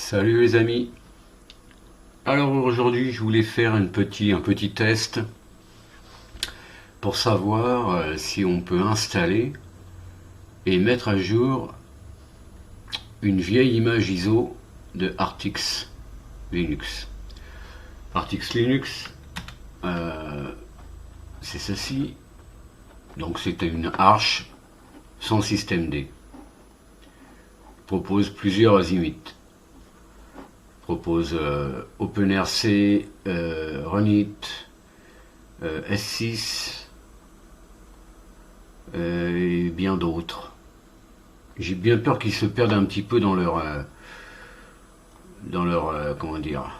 Salut les amis. Alors aujourd'hui je voulais faire un petit test pour savoir si on peut installer et mettre à jour une vieille image ISO de Artix Linux. Artix Linux, c'est ceci. Donc c'est une arche sans système D. Propose plusieurs azimuts. Propose OpenRC, Runit, S6 et bien d'autres. J'ai bien peur qu'ils se perdent un petit peu dans leur comment dire,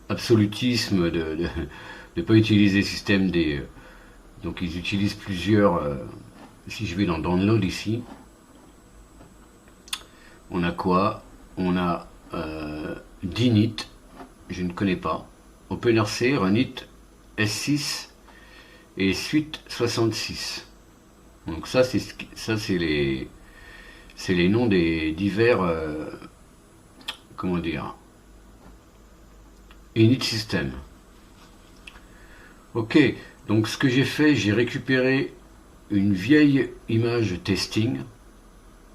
absolutisme de ne pas utiliser système D. Donc ils utilisent plusieurs. Si je vais dans Download ici, on a quoi? On a Dinit, je ne connais pas, OpenRC, Runit, S6 et Suite 66. Donc ça c'est les noms des divers comment dire, init system. Ok, donc ce que j'ai fait, j'ai récupéré une vieille image testing,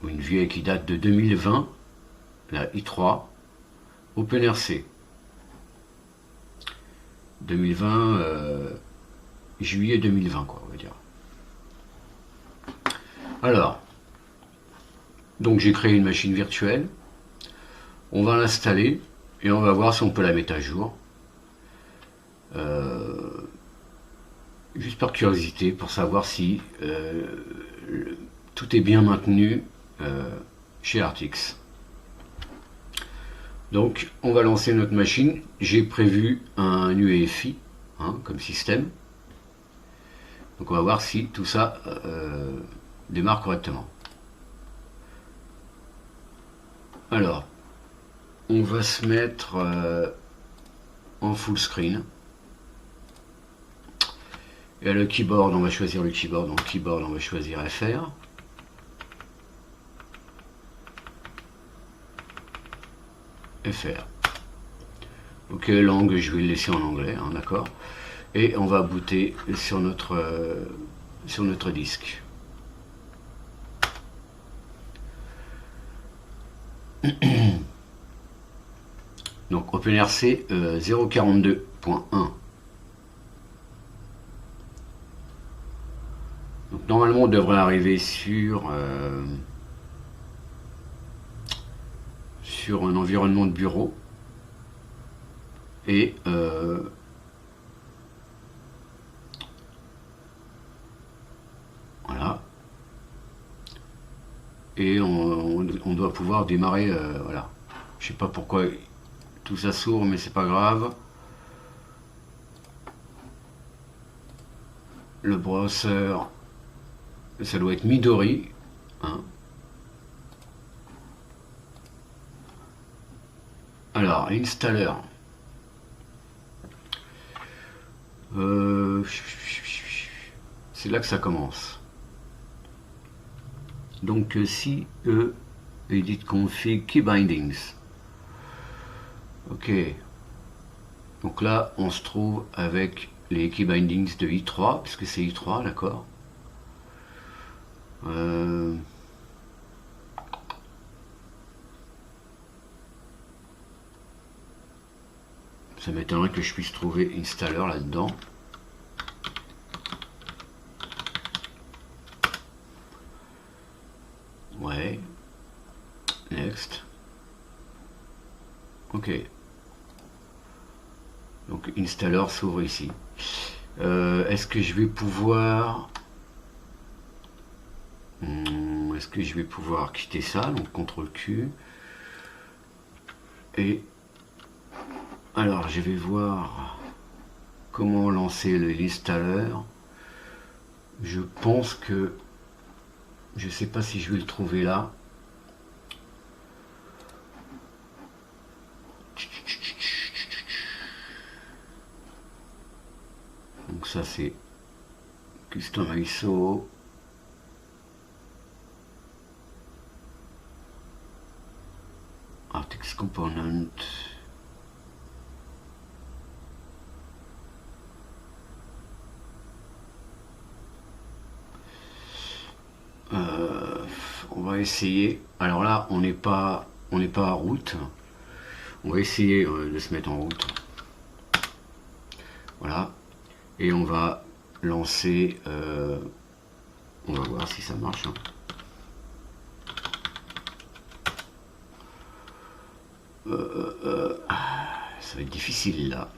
une vieille qui date de 2020, la i3, OpenRC. 2020, juillet 2020, quoi, on va dire. Alors, donc j'ai créé une machine virtuelle, on va l'installer et on va voir si on peut la mettre à jour. Juste par curiosité, pour savoir si tout est bien maintenu chez Artix. Donc on va lancer notre machine. J'ai prévu un UEFI comme système. Donc on va voir si tout ça démarre correctement. Alors, on va se mettre en full screen. Et le keyboard, on va choisir le keyboard. Donc keyboard, on va choisir FR. FR. Ok, langue, je vais le laisser en anglais, d'accord. Et on va booter sur notre disque. Donc OpenRC 0.42.1. Donc normalement on devrait arriver sur un environnement de bureau et voilà, et on doit pouvoir démarrer. Voilà, je sais pas pourquoi tout ça s'ouvre, mais c'est pas grave. Le browser, ça doit être Midori, Alors, installer. C'est là que ça commence. Donc, si edit config key bindings. Ok. Donc là, on se trouve avec les key bindings de i3, puisque c'est i3, d'accord. Ça m'étonnerait que je puisse trouver installer là-dedans. Ouais. Next. Ok. Donc installer s'ouvre ici. Est-ce que je vais pouvoir... Est-ce que je vais pouvoir quitter ça? Donc CTRL Q. Et... Alors, je vais voir comment lancer l'installer. Je pense que... Je ne sais pas si je vais le trouver là. Donc ça c'est Custom ISO. Artix component. On va essayer. Alors là, on n'est pas à route. On va essayer de se mettre en route. Voilà. Et on va lancer. On va voir si ça marche. Ça va être difficile là.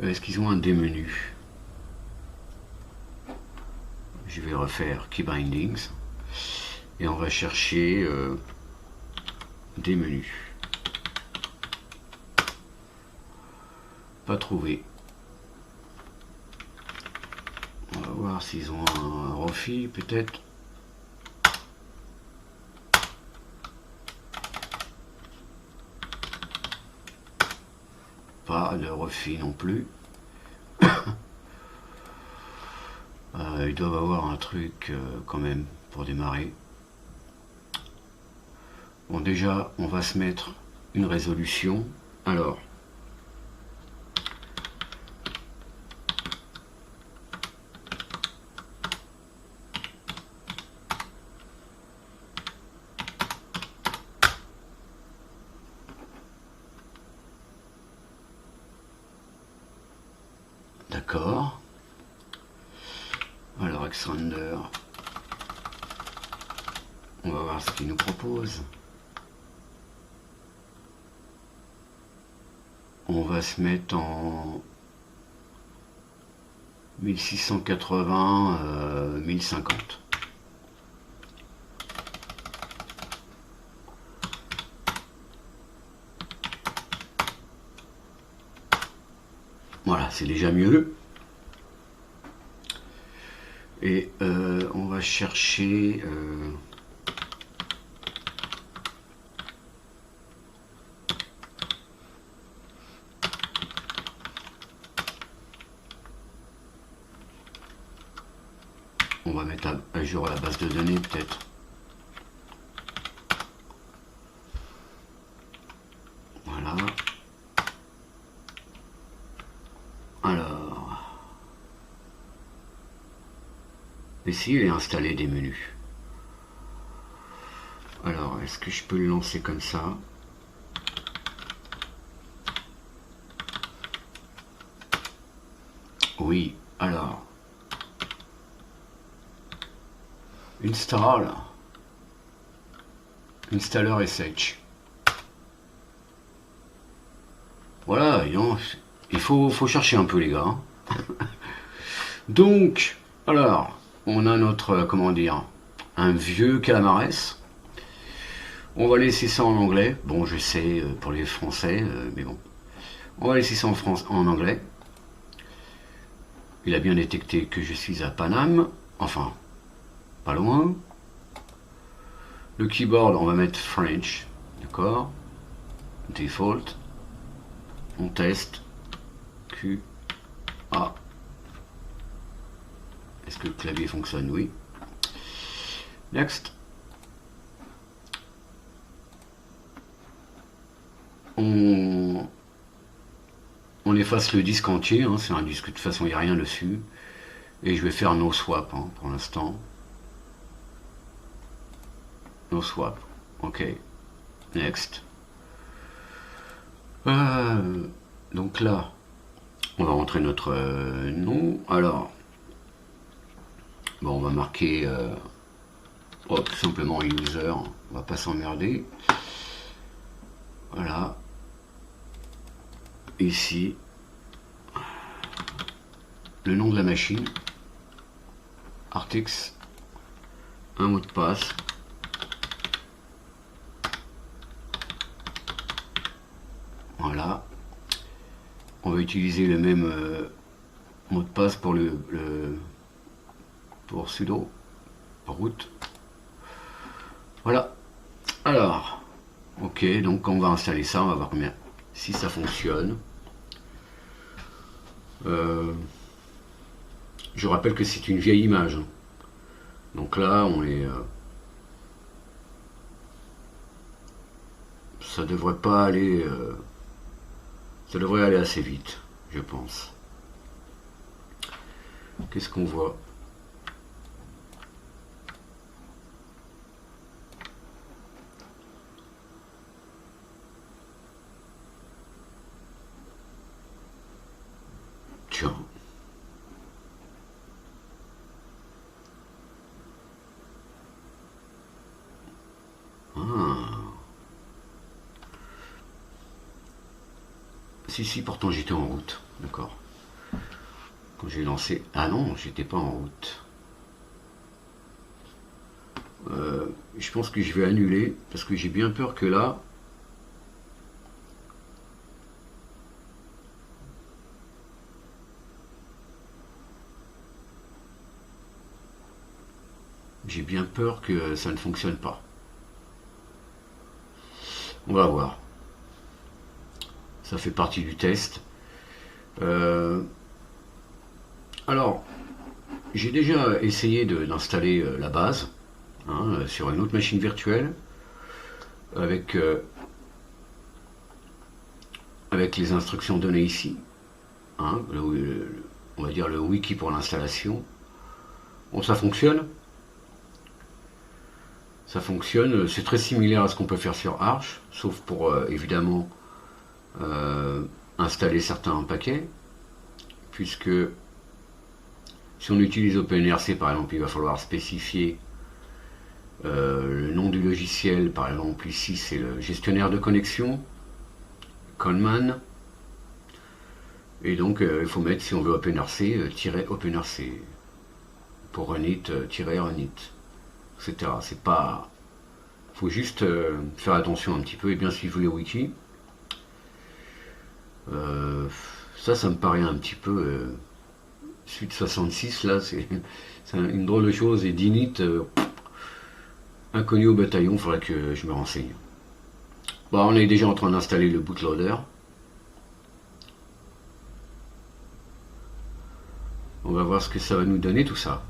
Est-ce qu'ils ont un démenu? Je vais refaire Key Bindings et on va chercher des menus. Pas trouvé. On va voir s'ils ont un Rofi peut-être. Pas de Rofi non plus. Ils doivent avoir un truc quand même pour démarrer. Bon, déjà, on va se mettre une résolution. Alors, d'accord. Alors, Xrender, on va voir ce qu'il nous propose. On va se mettre en 1680, 1050. Voilà, c'est déjà mieux. Et on va chercher on va mettre à jour la base de données peut-être. Voilà. Alors, ici il est installé des menus. Alors, est-ce que je peux le lancer comme ça? Oui, alors. Install. Installer SH. Voilà, il faut chercher un peu les gars. Donc, alors, on a notre, comment dire, un vieux calamares. On va laisser ça en anglais. Bon, je sais pour les français, mais bon. On va laisser ça en anglais. Il a bien détecté que je suis à Paname. Enfin, pas loin. Le keyboard, on va mettre French. D'accord. Default. On teste. Q. A. Est-ce que le clavier fonctionne? Oui. Next. On efface le disque entier, hein, c'est un disque, de toute façon il n'y a rien dessus. Et je vais faire no swap hein, pour l'instant. No swap. Ok. Next. Donc là, on va rentrer notre nom. Alors, bon, on va marquer tout simplement user. On va pas s'emmerder. Voilà. Ici, le nom de la machine. Artix. Un mot de passe. Voilà. On va utiliser le même mot de passe pour pour sudo, pour root. Voilà. Alors, ok, donc on va installer ça, on va voir combien, si ça fonctionne. Je rappelle que c'est une vieille image. Donc là, on est ça devrait pas aller... ça devrait aller assez vite, je pense. Qu'est-ce qu'on voit? Tiens. Ah. Si, pourtant j'étais en route. D'accord. Quand j'ai lancé... Ah non, j'étais pas en route. Je pense que je vais annuler, parce que j'ai bien peur que là... J'ai bien peur que ça ne fonctionne pas. On va voir. Ça fait partie du test. Alors, j'ai déjà essayé d'installer la base sur une autre machine virtuelle avec, avec les instructions données ici. On va dire le wiki pour l'installation. Bon, ça fonctionne. Ça fonctionne. C'est très similaire à ce qu'on peut faire sur Arch, sauf pour évidemment installer certains paquets, puisque si on utilise OpenRC par exemple, il va falloir spécifier le nom du logiciel. Par exemple ici c'est le gestionnaire de connexion, Conman, et donc il faut mettre, si on veut OpenRC, pour runit, etc. C'est pas... faut juste faire attention un petit peu et bien suivre les wikis. Ça me paraît un petit peu... Suite 66, là, c'est une drôle de chose. Et d'init, inconnu au bataillon, il faudrait que je me renseigne. Bon, on est déjà en train d'installer le bootloader. On va voir ce que ça va nous donner tout ça.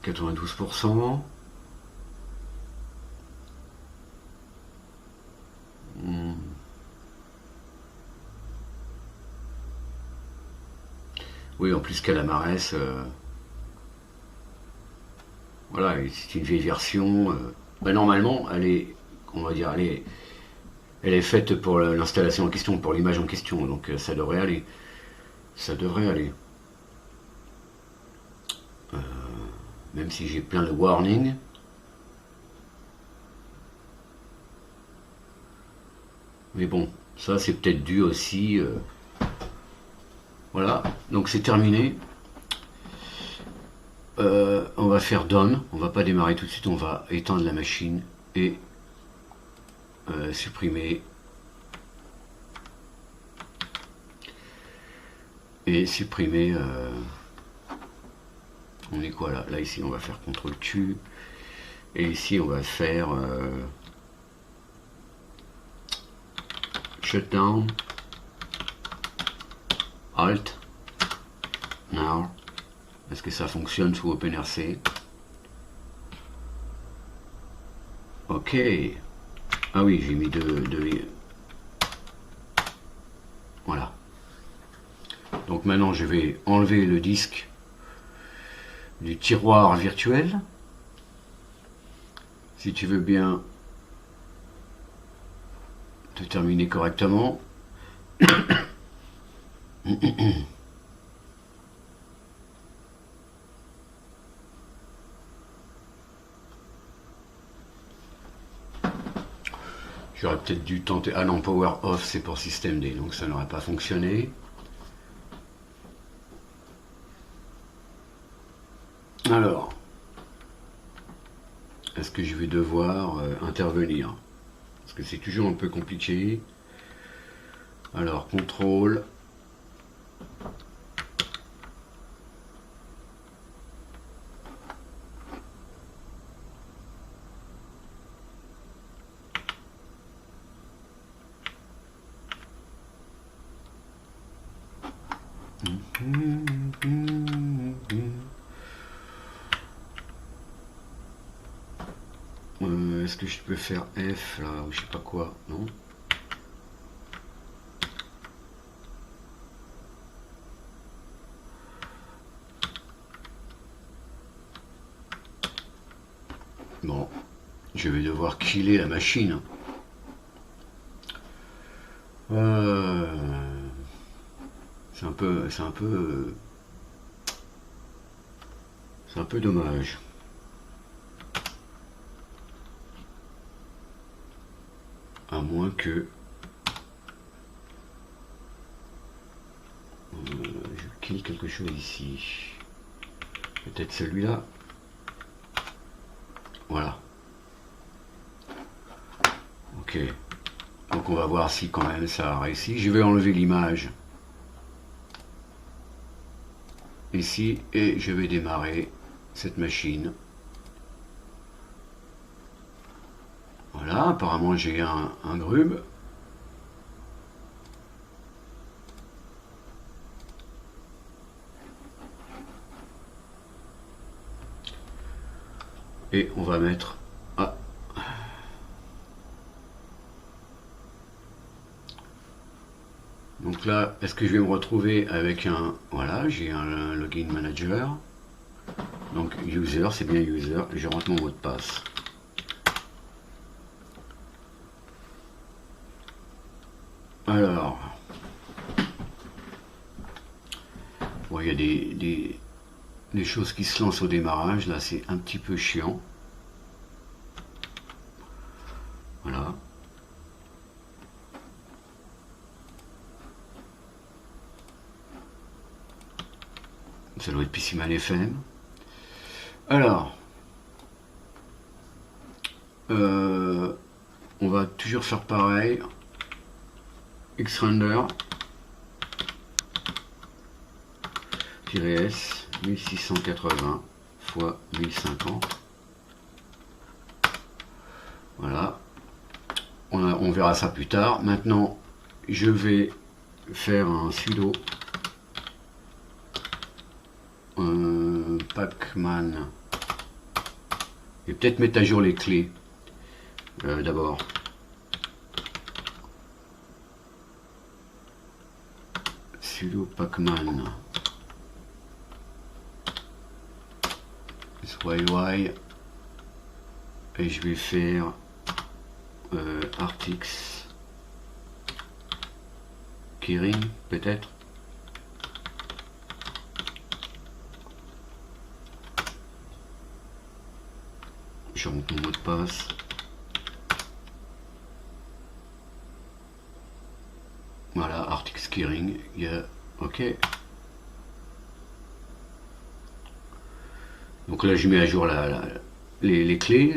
92%. Oui, en plus Calamares, voilà, c'est une vieille version. Normalement, elle est, on va dire, elle est faite pour l'installation en question, pour l'image en question, donc ça devrait aller. Ça devrait aller. Même si j'ai plein de warnings. Mais bon, ça c'est peut-être dû aussi... Voilà, donc c'est terminé. On va faire done, on va pas démarrer tout de suite, on va éteindre la machine et supprimer. Et supprimer... on est quoi là? Là ici on va faire CTRL-Q. Et ici on va faire... shutdown. Alt. Now. Est-ce que ça fonctionne sous OpenRC? Ok. Ah oui, j'ai mis deux... Voilà. Donc maintenant je vais enlever le disque du tiroir virtuel. Si tu veux bien te terminer correctement. J'aurais peut-être dû tenter... Ah non, Power Off, c'est pour système D, donc ça n'aurait pas fonctionné. Alors, est-ce que je vais devoir intervenir? Parce que c'est toujours un peu compliqué. Alors, contrôle. Est-ce que je peux faire F là, ou je sais pas quoi? Non. Bon, je vais devoir killer la machine. C'est un peu dommage. À moins que je kill quelque chose ici. Peut-être celui-là. Voilà. Ok. Donc on va voir si quand même ça a réussi. Je vais enlever l'image ici et je vais démarrer cette machine. Voilà, apparemment j'ai un grub. Et on va mettre... Ah. Donc là, est-ce que je vais me retrouver avec un... Voilà, j'ai un login manager. Donc user, c'est bien user. Je rentre mon mot de passe. Alors... Bon, il y a des choses qui se lancent au démarrage. Là, c'est un petit peu chiant. Voilà. Ça doit être Pisciman FM. Alors, on va toujours faire pareil. Xrender -S 1680 x 1050. Voilà. On verra ça plus tard. Maintenant, je vais faire un sudo pacman et peut-être mettre à jour les clés d'abord. Sudo pacman yy et je vais faire artix keyring peut-être. Je rentre mon mot de passe. Voilà, artix keyring, ok. Donc là je mets à jour les clés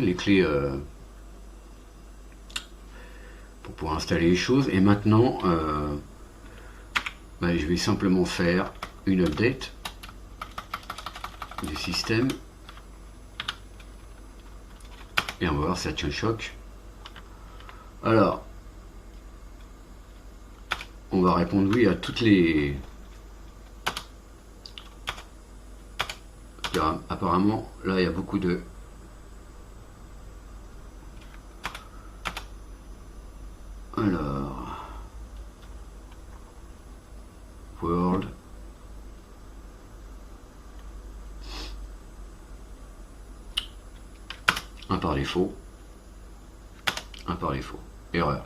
pour pouvoir installer les choses. Et maintenant je vais simplement faire une update du système. Et on va voir si ça tient le choc. Alors, on va répondre oui à toutes les... Apparemment, là, il y a beaucoup de... Alors... World... Un par défaut. Un par défaut. Erreur.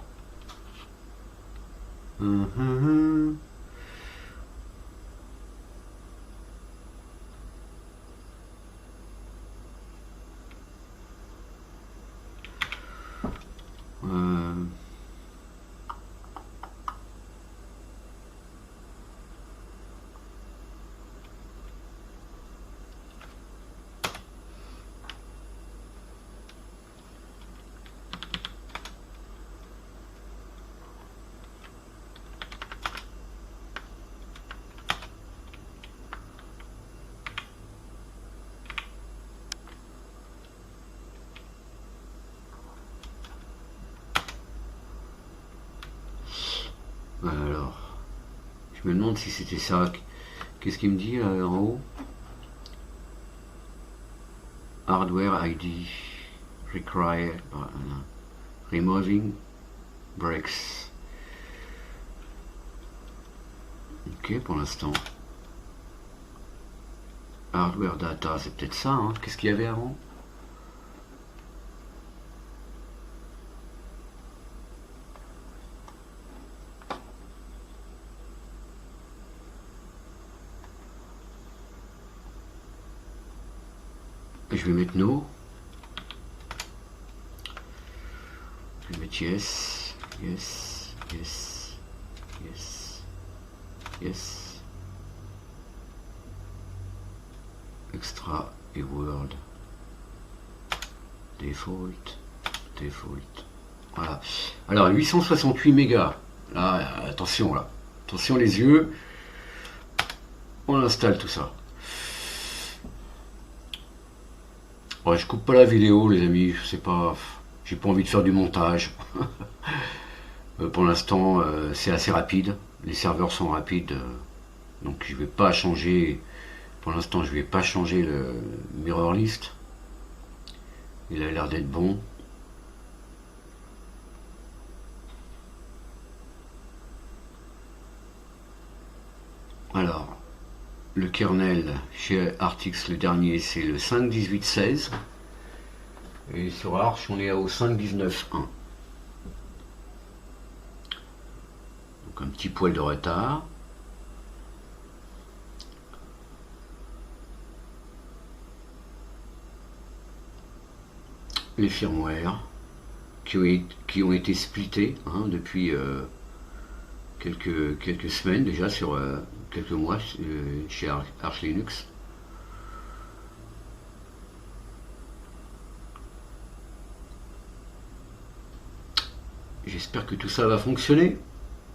Alors, je me demande si c'était ça. Qu'est-ce qu'il me dit là en haut? Hardware ID require removing breaks. Ok, pour l'instant. Hardware data, c'est peut-être ça, hein. Qu'est-ce qu'il y avait avant? Je vais mettre no. Je vais mettre yes, yes, yes, yes, yes. Extra et word. Default, default. Voilà. Alors 868 mégas. Là, attention là. Attention les yeux. On installe tout ça. Ouais, je coupe pas la vidéo, les amis. C'est pas. J'ai pas envie de faire du montage. Pour l'instant, c'est assez rapide. Les serveurs sont rapides. Donc je vais pas changer. Pour l'instant, je vais pas changer le mirror list. Il a l'air d'être bon. Alors, le kernel chez Artix, le dernier, c'est le 5.18.16. Et sur Arch, on est au 5.19.1. Donc un petit poil de retard. Les firmware qui ont été splittés depuis quelques semaines déjà, sur quelques mois chez Arch Linux. J'espère que tout ça va fonctionner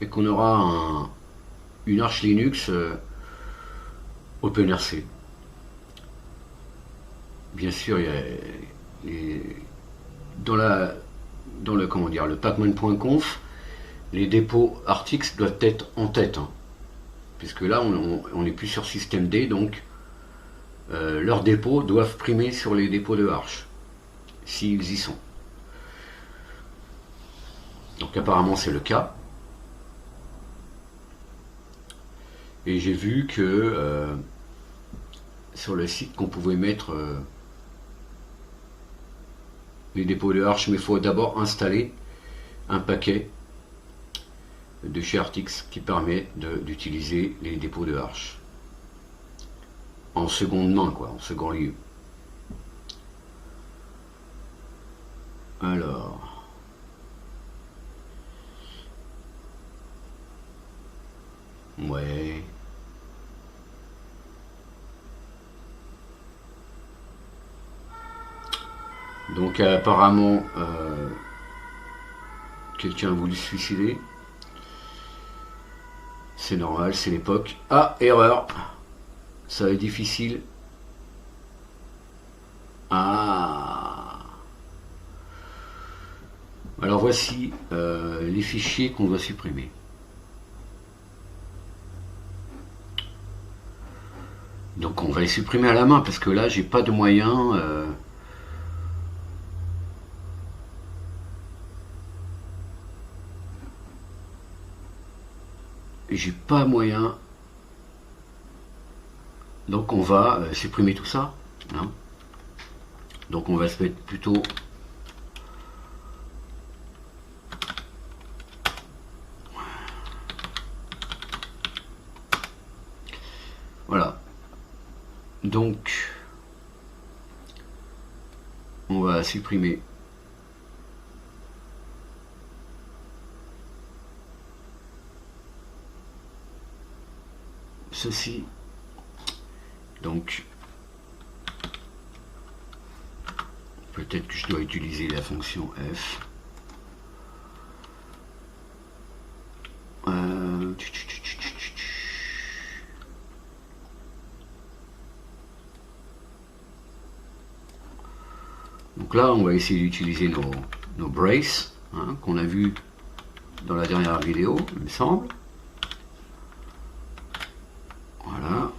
et qu'on aura une Arch Linux OpenRC. Bien sûr, il y a dans le comment dire, le pacman.conf, les dépôts Artix doivent être en tête, puisque là on n'est plus sur système D, donc leurs dépôts doivent primer sur les dépôts de Arch, s'ils y sont. Donc apparemment c'est le cas. Et j'ai vu que sur le site qu'on pouvait mettre les dépôts de Arch, mais il faut d'abord installer un paquet de chez Artix qui permet d'utiliser les dépôts de Arch en seconde main, quoi, en second lieu. Alors, ouais. Donc apparemment, quelqu'un a voulu se suicider. C'est normal, c'est l'époque. Ah, erreur. Ça va être difficile. Ah. Alors voici les fichiers qu'on doit supprimer. Donc on va les supprimer à la main parce que là j'ai pas de moyen. J'ai pas moyen. Donc on va supprimer tout ça. Donc on va se mettre plutôt voilà. Donc on va supprimer ceci. Donc peut-être que je dois utiliser la fonction F. Donc là, on va essayer d'utiliser nos braces qu'on a vu dans la dernière vidéo, il me semble. Voilà.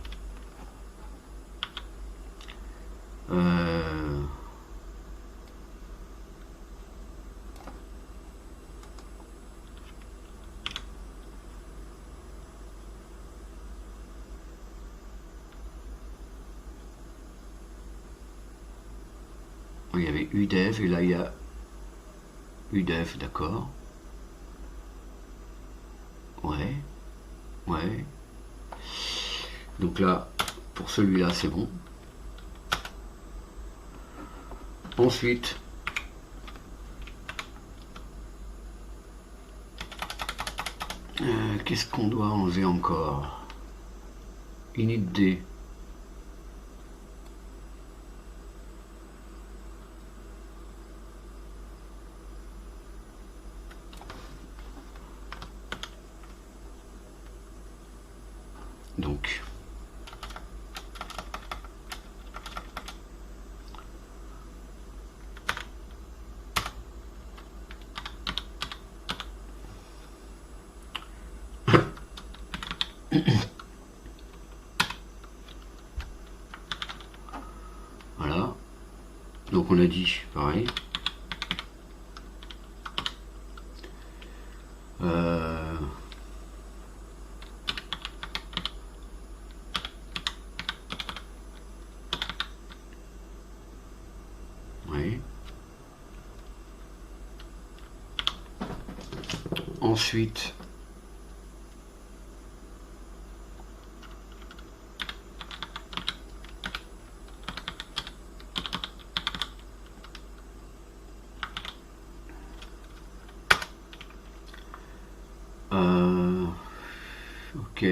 il y avait udev et là il y a udev, d'accord. Ouais, ouais. Donc là, pour celui-là, c'est bon. Ensuite, qu'est-ce qu'on doit enlever encore? Init-d. Donc, voilà. Donc on a dit pareil. Oui. Ensuite, ok.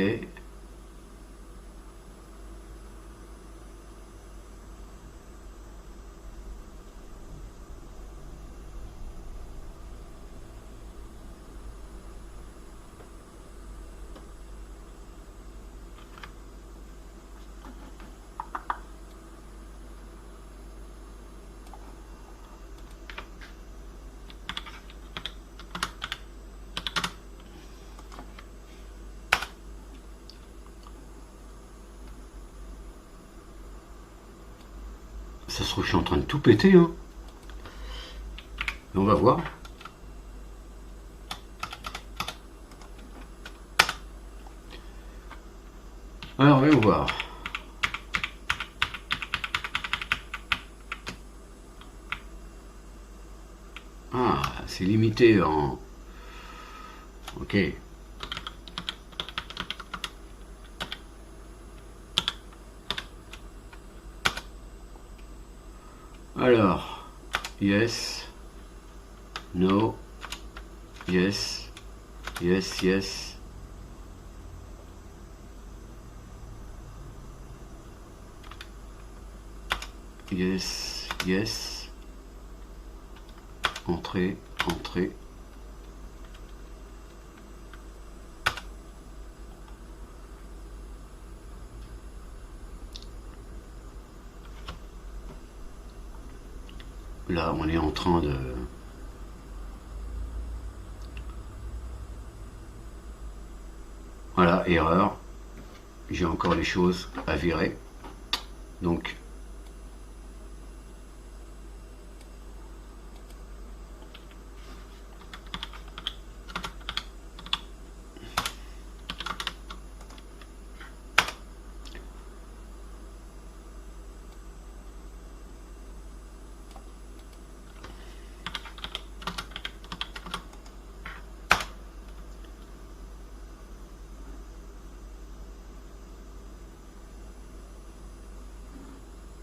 Ça se trouve, je suis en train de tout péter, hein. On va voir. Alors, voyons voir. Ah, c'est limité en... Ok. Alors, yes, no, yes, yes, yes. Yes, yes. Entrée, entrée. Là, on est en train de... Voilà, erreur. J'ai encore les choses à virer. Donc,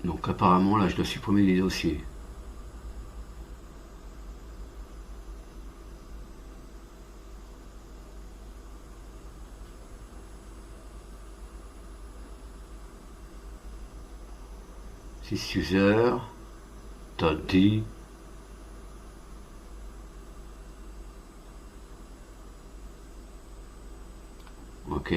donc apparemment, là, je dois supprimer les dossiers. Sys user, .d, ok.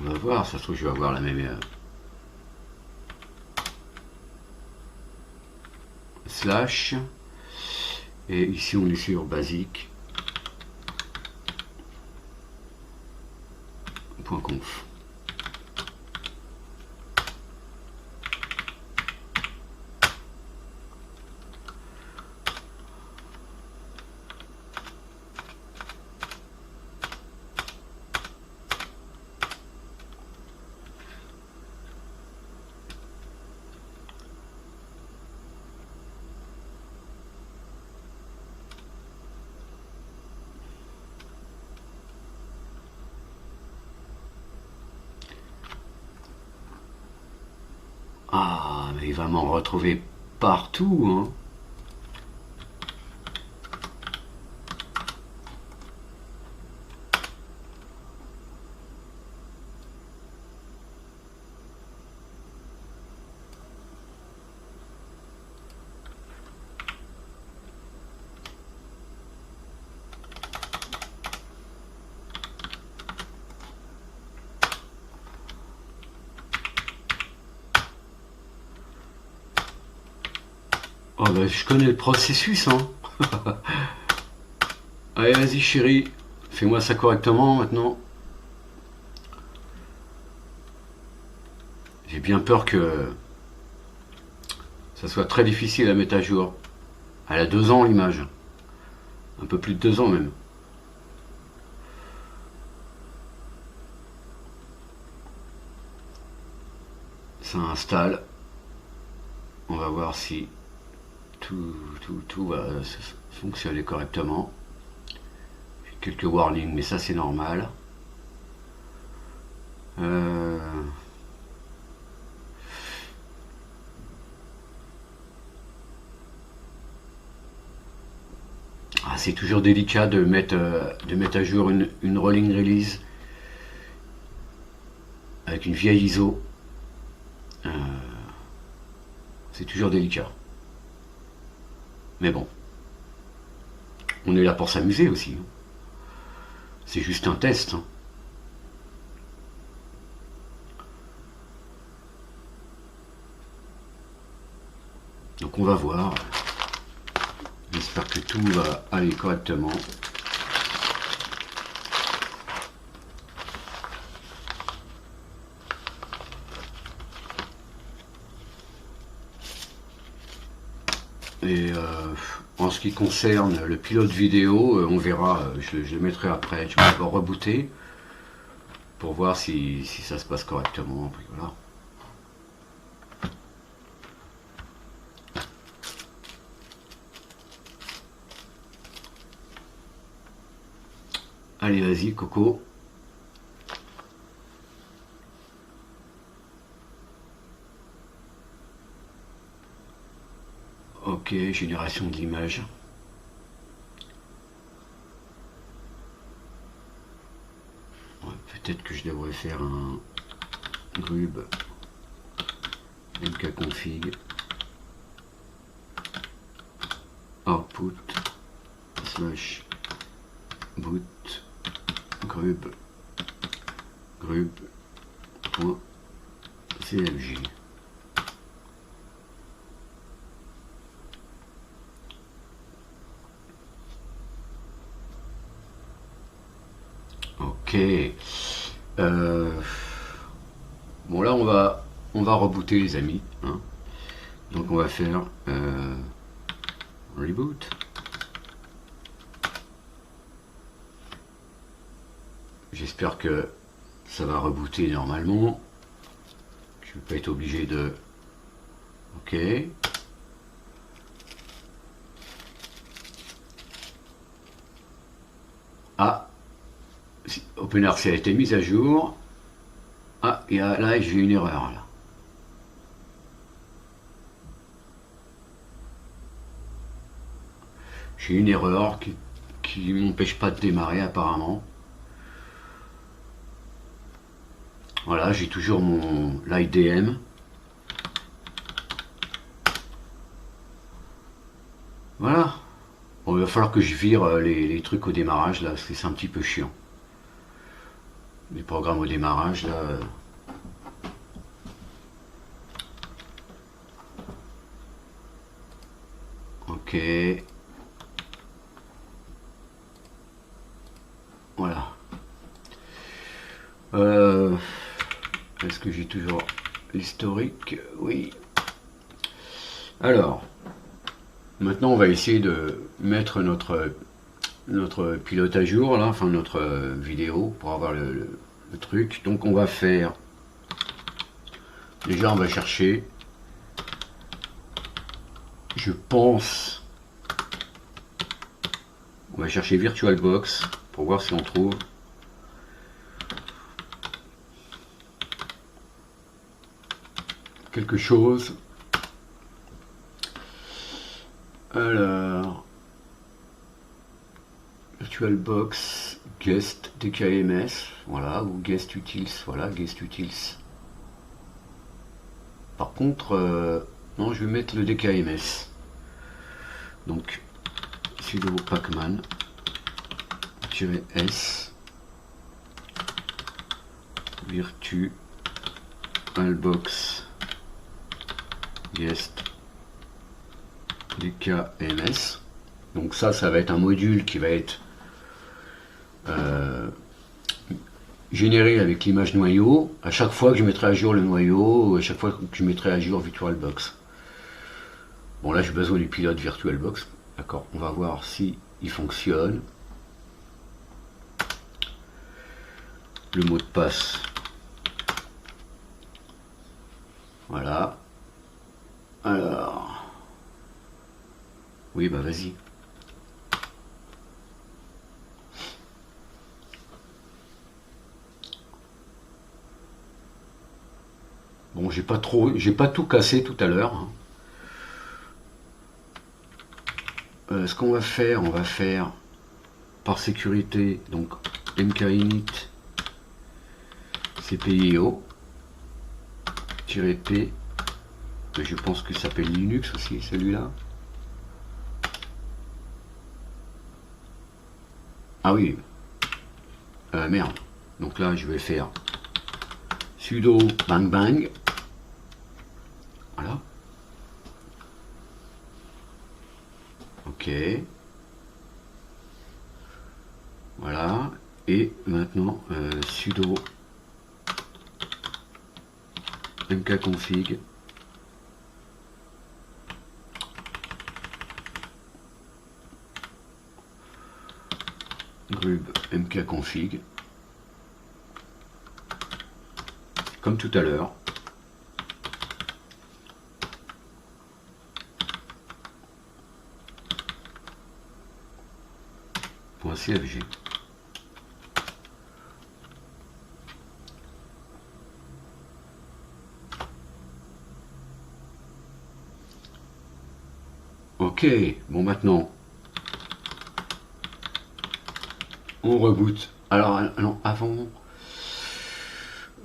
On va voir, ça se trouve, je vais avoir la même... slash Et ici on est sur basique. .conf. Ah, mais il va m'en retrouver partout, hein. Oh bah je connais le processus, hein. Allez, vas-y chérie, fais-moi ça correctement maintenant. J'ai bien peur que ça soit très difficile à mettre à jour. Elle a 2 ans l'image. Un peu plus de 2 ans même. Ça installe. On va voir si tout va fonctionner correctement. Quelques warnings, mais ça c'est normal. Ah, c'est toujours délicat de mettre à jour une rolling release avec une vieille ISO. C'est toujours délicat. Mais bon, on est là pour s'amuser aussi. C'est juste un test. Donc on va voir. J'espère que tout va aller correctement. Et en ce qui concerne le pilote vidéo, on verra, je le mettrai après. Je vais d'abord rebooter pour voir si ça se passe correctement. Puis voilà. Allez, vas-y, Coco. Ok, génération de l'image. Ouais, peut-être que je devrais faire un grub mkconfig output slash boot grub.cfg. Ok. Bon là on va rebooter les amis. Hein. Donc on va faire reboot. J'espère que ça va rebooter normalement. Je ne vais pas être obligé de... Ok. Ah, OpenRC a été mise à jour. Ah, et là j'ai une erreur là. J'ai une erreur qui m'empêche pas de démarrer apparemment. Voilà, j'ai toujours mon l'IDM. Voilà. Bon, il va falloir que je vire les trucs au démarrage là, parce que c'est un petit peu chiant. Les programmes au démarrage là. Ok. Est-ce que j'ai toujours l'historique? Oui. Alors, maintenant on va essayer de mettre notre pilote à jour, là, enfin notre vidéo, pour avoir le truc. Donc on va faire... Déjà on va chercher... Je pense... On va chercher VirtualBox pour voir si on trouve... quelque chose. Alors... VirtualBox Guest DKMS, voilà, ou Guest Utils, voilà, Guest Utils. Par contre, non, je vais mettre le DKMS. Donc, sudo pacman-s VirtualBox Guest DKMS. Donc ça va être un module qui va être généré avec l'image noyau à chaque fois que je mettrai à jour le noyau, à chaque fois que je mettrai à jour VirtualBox. Bon, là j'ai besoin du pilote VirtualBox. D'accord, on va voir si il fonctionne. Le mot de passe. Voilà. Alors. Oui, bah vas-y. Bon, j'ai pas tout cassé tout à l'heure. Ce qu'on va faire, on va faire par sécurité, donc mkinit cpio -p, je pense que ça s'appelle Linux aussi, celui-là. Ah oui, merde. Donc là, je vais faire sudo bang bang. Voilà. Ok. Voilà. Et maintenant, sudo mkconfig grub mkconfig, comme tout à l'heure. .cfg. Ok, bon maintenant on reboot. Alors non, avant,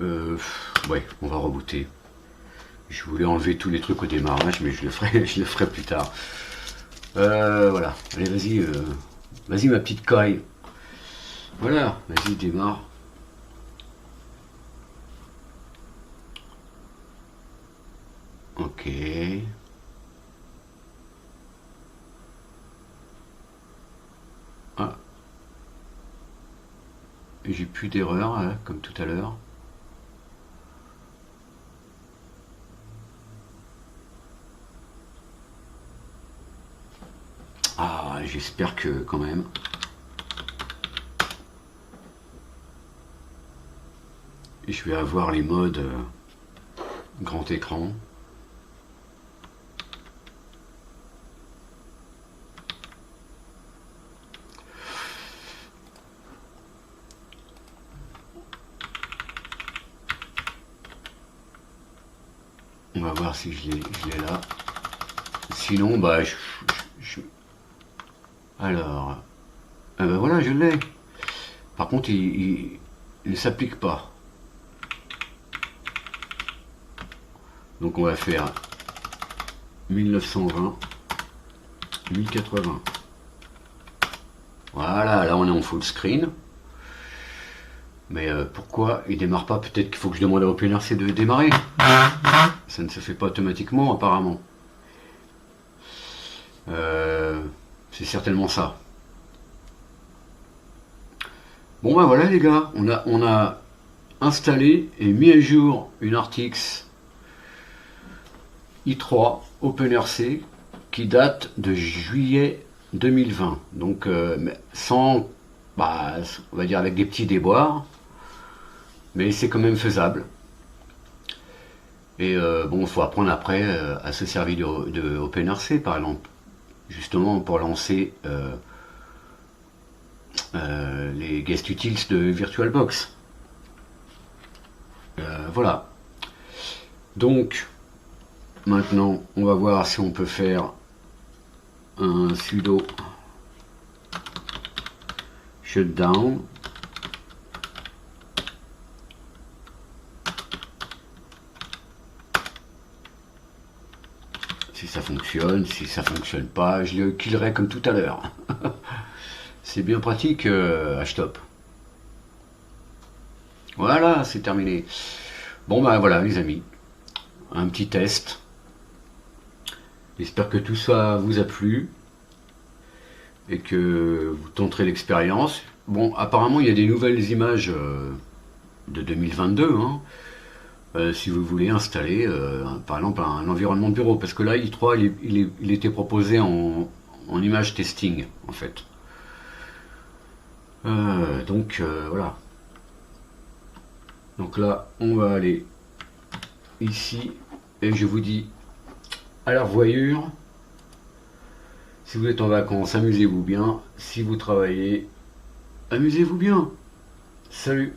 ouais, on va rebooter. Je voulais enlever tous les trucs au démarrage, mais je le ferai plus tard. Voilà, allez vas-y, vas-y ma petite caille. Voilà, vas-y démarre. Ok. Ah. J'ai plus d'erreur, hein, comme tout à l'heure. Ah, j'espère que quand même. Je vais avoir les modes grand écran. On va voir si je l'ai là. Sinon, bah, alors, ah ben voilà, je l'ai. Par contre, il ne s'applique pas. Donc on va faire 1920, 1080. Voilà, là on est en full screen. Mais pourquoi il démarre pas? Peut-être qu'il faut que je demande à OpenRC de démarrer. Ça ne se fait pas automatiquement apparemment. C'est certainement ça. Bon ben voilà les gars, on a installé et mis à jour une RTX i3 OpenRC qui date de juillet 2020. Donc sans, on va dire avec des petits déboires, mais c'est quand même faisable. Et bon, il faut apprendre après à se servir de OpenRC par exemple, justement pour lancer les guest utils de VirtualBox. Voilà. Donc, maintenant, on va voir si on peut faire un sudo shutdown. Si ça fonctionne, si ça fonctionne pas, je le killerai comme tout à l'heure. C'est bien pratique, Htop. Voilà, c'est terminé. Bon ben voilà les amis, un petit test. J'espère que tout ça vous a plu et que vous tenterez l'expérience. Bon, apparemment il y a des nouvelles images de 2022, hein, si vous voulez installer par exemple un environnement de bureau, parce que là i3 il était proposé en image testing en fait. Donc voilà. Donc là on va aller ici et je vous dis à la revoyure. Si vous êtes en vacances, amusez-vous bien. Si vous travaillez, amusez-vous bien. Salut!